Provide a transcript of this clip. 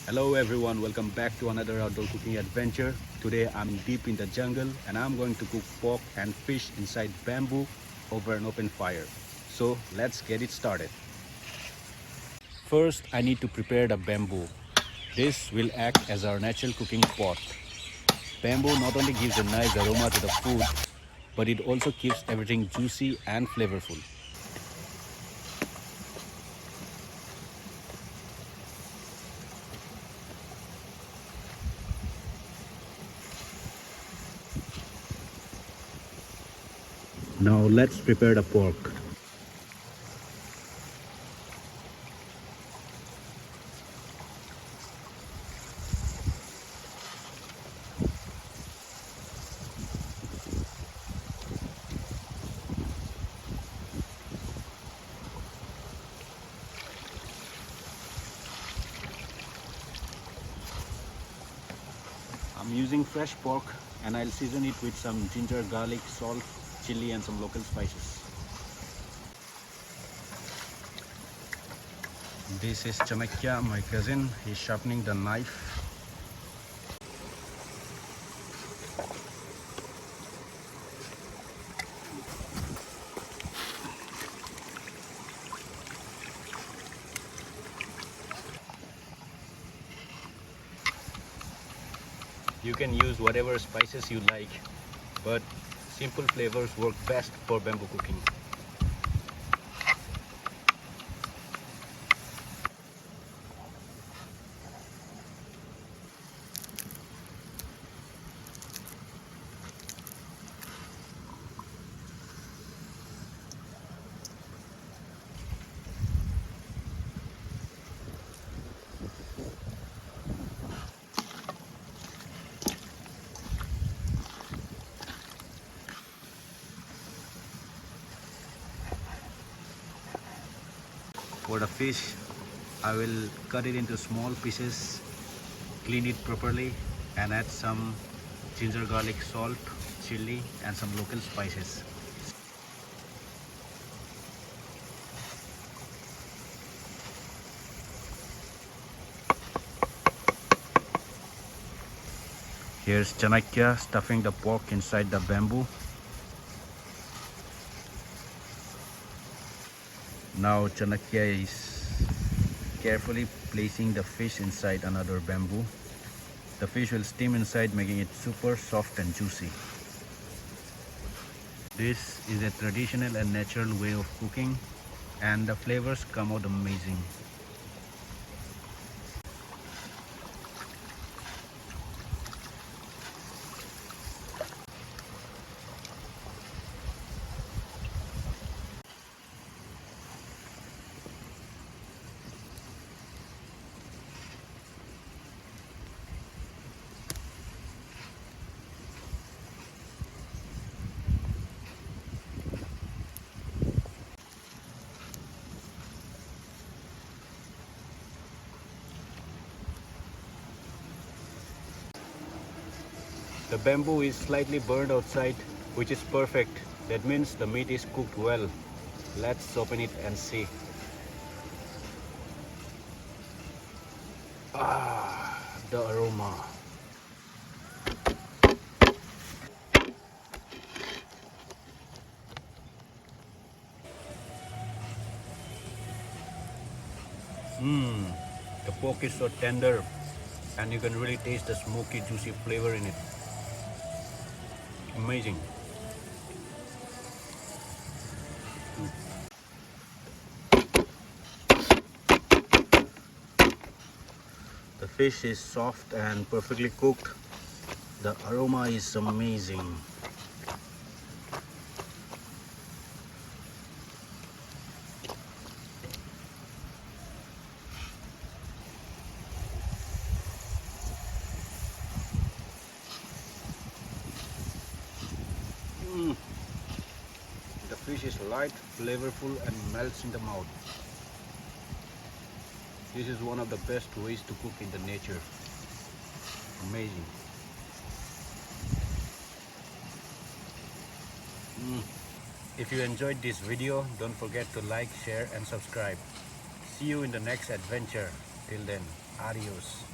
Hello everyone, welcome back to another outdoor cooking adventure. Today I'm deep in the jungle and I'm going to cook pork and fish inside bamboo over an open fire. So let's get it started. First I need to prepare the bamboo. This will act as our natural cooking pot. Bamboo not only gives a nice aroma to the food, but it also keeps everything juicy and flavorful. Now let's prepare the pork. I'm using fresh pork and I'll season it with some ginger, garlic, salt, chili and some local spices. This is Chanakya, my cousin. He's sharpening the knife. You can use whatever spices you like, but simple flavors work best for bamboo cooking. For the fish, I will cut it into small pieces, clean it properly and add some ginger, garlic, salt, chili and some local spices. Here's Chanakya stuffing the pork inside the bamboo. Now Chanakya is carefully placing the fish inside another bamboo. The fish will steam inside, making it super soft and juicy. This is a traditional and natural way of cooking and the flavors come out amazing. The bamboo is slightly burned outside, which is perfect. That means the meat is cooked well. Let's open it and see. Ah, the aroma. Mmm, the pork is so tender and you can really taste the smoky, juicy flavor in it. Amazing. The fish is soft and perfectly cooked. The aroma is amazing. The fish is light, flavorful and melts in the mouth. This is one of the best ways to cook in the nature. Amazing. If you enjoyed this video, don't forget to like, share and subscribe. See you in the next adventure. Till then, adios.